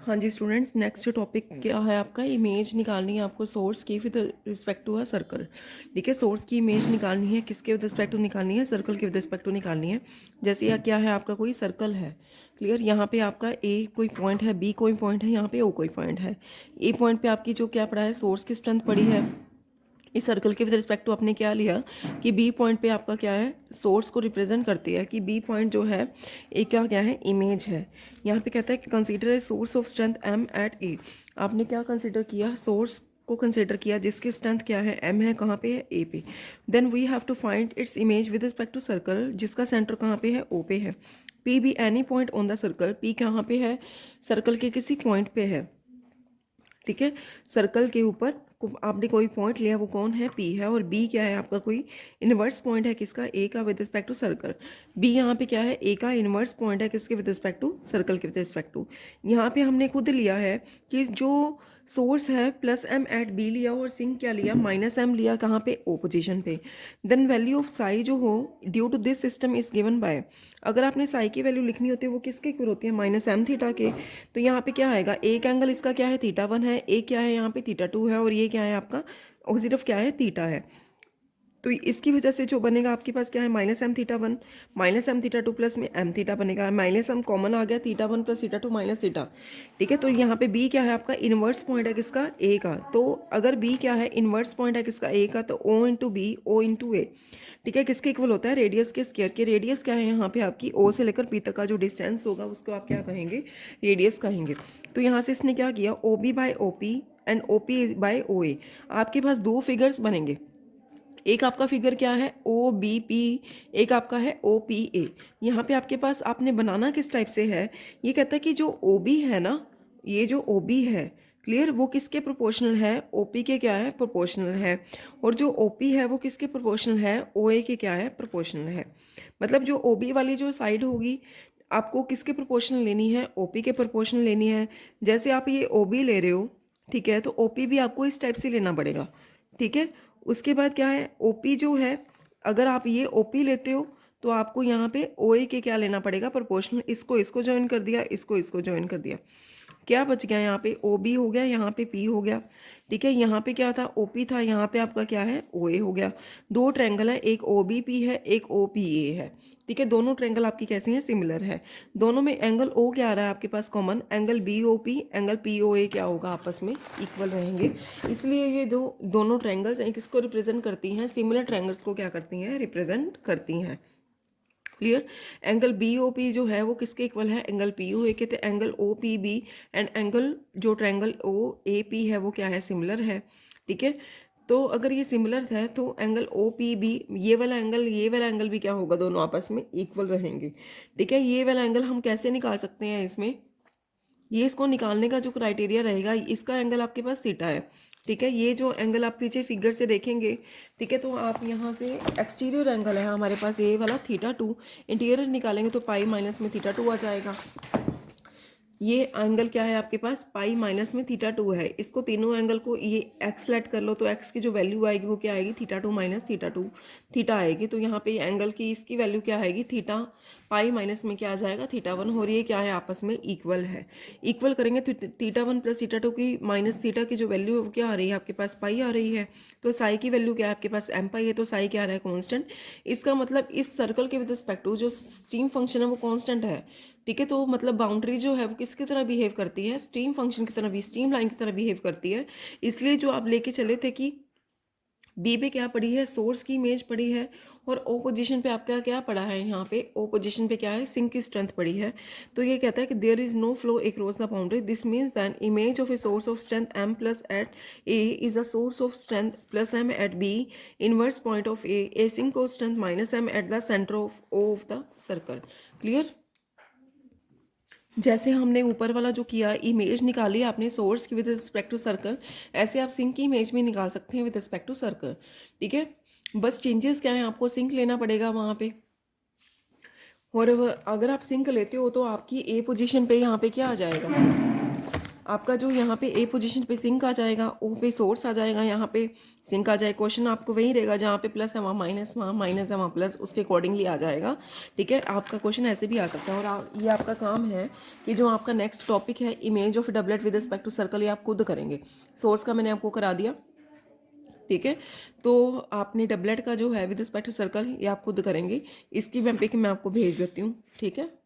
हाँ जी students, next topic क्या है आपका? इमेज निकालनी है आपको सोर्स की with respect to a circle. ठीक है, सोर्स की इमेज निकालनी है, किसके विद रिस्पेक्ट टू निकालनी है? सर्कल के विद रिस्पेक्ट टू निकालनी है। जैसे यह क्या है आपका, कोई सर्कल है। क्लियर, यहाँ पे आपका ए कोई पॉइंट है, बी कोई पॉइंट है, यहाँ पे ओ कोई पॉइंट है। ए पॉइंट पे आपकी जो क्या पड़ा है, सोर्स की स्ट्रेंथ पड़ी है। इस सर्कल के विद रिस्पेक्ट टू आपने क्या लिया कि बी पॉइंट पे आपका क्या है, सोर्स को रिप्रेजेंट करती है कि बी पॉइंट जो है एक क्या है, इमेज है। यहाँ पे कहता है कि consider a source of strength M at A. आपने क्या कंसीडर किया? सोर्स को कंसीडर किया जिसकी स्ट्रेंथ क्या है, एम है, कहाँ पे है, ए पे। Then we have to find its image with respect to circle, जिसका सेंटर कहाँ पे है, ओ पे है। P B any point on the circle, P कहाँ पे है, सर्कल के किसी पॉइंट पे है। ठीक है, सर्कल के ऊपर आपने कोई पॉइंट लिया, वो कौन है, पी है। और बी क्या है आपका, कोई इनवर्स पॉइंट है किसका, ए का with respect to circle. B यहाँ पे क्या है, ए का इनवर्स पॉइंट है किसके विद रिस्पेक्ट टू, सर्कल के विद रिस्पेक्ट टू। यहाँ पे हमने खुद लिया है कि जो सोर्स है प्लस एम एट बी लिया और सिंक क्या लिया, माइनस एम लिया, कहाँ पे, ओ पोजीशन पे। देन वैल्यू ऑफ साई जो हो due to this system is given by. अगर आपने साई की वैल्यू लिखनी होती है वो किसके इक्वल होती है, माइनस एम थीटा के। तो यहाँ पे क्या आएगा, एक एंगल इसका क्या है, थीटा वन है, एक क्या है यहाँ पे, थीटा टू है, और ये क्या है आपका, और सिर्फ क्या है, थीटा है। तो इसकी वजह से जो बनेगा आपके पास क्या है, minus M theta one minus M theta two plus में एम थीटा बनेगा। माइनस एम कॉमन आ गया, theta one plus theta two minus theta. ठीक है, तो यहाँ पे बी क्या है आपका, इनवर्स पॉइंट है किसका, ए का। तो अगर बी क्या है, इनवर्स पॉइंट है किसका, ए का, तो O into B, O into A. ठीक है, किसके इक्वल होता है, रेडियस के स्क्वायर के। रेडियस क्या है यहाँ पे आपकी, ओ से लेकर पी तक का जो डिस्टेंस होगा उसको आप क्या कहेंगे, रेडियस कहेंगे। तो यहाँ से इसने क्या किया, O B by O P and O P by O A. आपके पास दो फिगर्स बनेंगे, एक आपका फिगर क्या है, ओ बी पी, एक आपका है ओ पी ए। यहाँ पे आपके पास आपने बनाना किस टाइप से है, ये कहता है कि जो ओ बी है ना, ये जो ओ बी है, क्लियर, वो किसके प्रोपोर्शनल है, ओ पी के क्या है, प्रोपोर्शनल है। और जो ओ पी है वो किसके प्रोपोर्शनल है, ओ ए के क्या है, प्रोपोर्शनल है। मतलब जो ओ बी वाली जो साइड होगी आपको किसके प्रोपोर्शनल लेनी है, ओ पी के प्रोपोर्शनल लेनी है। जैसे आप ये ओ बी ले रहे हो, ठीक है, तो ओ पी भी आपको इस टाइप से लेना पड़ेगा। ठीक है, उसके बाद क्या है, ओपी जो है, अगर आप ये ओपी लेते हो तो आपको यहाँ पे ओ ए के क्या लेना पड़ेगा, प्रोपोर्शनल। इसको इसको ज्वाइन कर दिया, इसको इसको ज्वाइन कर दिया, क्या बच गया, यहाँ पे ओ बी हो गया, यहाँ पे पी हो गया। ठीक है, यहाँ पे क्या था, ओ पी था, यहाँ पे आपका क्या है, ओ ए हो गया। दो ट्रैंगल है, एक ओ बी पी है, एक ओ पी ए है। ठीक है, दोनों ट्रैंगल आपकी कैसे हैं, सिमिलर है। दोनों में एंगल ओ क्या आ रहा है आपके पास common, angle B O P, angle P O A क्या होगा, आपस में इक्वल रहेंगे। इसलिए ये दोनों ट्रैंगल्स हैं, किसको रिप्रेजेंट करती हैं, सिमिलर ट्रैंगल्स को क्या करती हैं, रिप्रेजेंट करती हैं। Clear, angle B O P जो है वो किसके इक्वल है, एंगल पी ओ ए के। तो angle O P B and angle जो ट्रायंगल ओ ए पी है वो क्या है, सिमिलर है। ठीक है, तो अगर ये सिमिलर है तो एंगल ओ पी बी, ये वाला एंगल भी क्या होगा, दोनों आपस में इक्वल रहेंगे। ठीक है, ये वाला एंगल हम कैसे निकाल सकते हैं, इसमें ये इसको निकालने का जो क्राइटेरिया रहेगा, इसका एंगल आपके पास थीटा है। ठीक है, ये जो एंगल आप पीछे फिगर से देखेंगे, ठीक है, तो आप यहाँ से एक्सटीरियर एंगल है हमारे पास ये वाला थीटा टू, इंटीरियर निकालेंगे तो पाई माइनस में थीटा टू आ जाएगा। ये एंगल क्या है आपके पास, पाई माइनस में थीटा टू है। इसको तीनों एंगल को ये एक्स लेट कर लो तो एक्स की जो वैल्यू आएगी वो क्या आएगी, theta two minus theta two, theta आएगी। तो यहाँ पे एंगल की इसकी वैल्यू क्या आएगी, थीटा, पाई माइनस में क्या आ जाएगा, थीटा वन। और ये क्या है, आपस में इक्वल है। इक्वल करेंगे तो theta one plus theta to की माइनस थीटा की जो वैल्यू है वो क्या आ रही है आपके पास, पाई आ रही है। तो साई की वैल्यू क्या है आपके पास, एम पाई है, तो साई क्या आ रहा है, कॉन्स्टेंट। इसका मतलब इस सर्कल के विद रिस्पेक्ट टू जो स्ट्रीम फंक्शन है वो कॉन्स्टेंट है। ठीक है, तो मतलब बाउंड्री जो है वो किसकी तरह बिहेव करती है, स्ट्रीम फंक्शन की तरह भी, स्ट्रीम लाइन की तरह बिहेव करती है। इसलिए जो आप लेके चले थे कि बी पे क्या पड़ी है, सोर्स की इमेज पड़ी है, और ओ पोजीशन पे आपका क्या पड़ा है, यहाँ पे ओ पोजीशन पे क्या है, सिंक की स्ट्रेंथ पड़ी है। तो ये कहता है कि there is no flow across the boundary, this means that image of a source of strength M plus at A is a source of strength plus M at B, inverse point of a sink of strength minus M at the centre of O of the circle. Clear, जैसे हमने ऊपर वाला जो किया, image निकाली आपने source की with respect to circle, ऐसे आप सिंक की इमेज भी निकाल सकते हैं विद रिस्पेक्ट टू सर्कल। ठीक है, बस चेंजेस क्या है, आपको सिंक लेना पड़ेगा वहाँ पे। और अगर आप सिंक लेते हो तो आपकी ए पोजीशन पे यहाँ पे क्या आ जाएगा, आपका जो यहाँ पे ए पोजीशन पे सिंक आ जाएगा, ओ पे सोर्स आ जाएगा, यहाँ पे सिंक आ जाए। क्वेश्चन आपको वही रहेगा, जहाँ पे प्लस है वहाँ माइनस, वहाँ माइनस है वहाँ प्लस, उसके अकॉर्डिंगली आ जाएगा। ठीक है, आपका क्वेश्चन ऐसे भी आ सकता है। और ये आपका काम है कि जो आपका नेक्स्ट टॉपिक है image of doublet with respect to circle, ये आप खुद करेंगे। सोर्स का मैंने आपको करा दिया। ठीक है, तो आपने डबलेट का जो है विद रिस्पेक्ट टू सर्कल ये आप खुद करेंगे। इसकी मैं पिक मैं आपको भेज देती हूँ। ठीक है।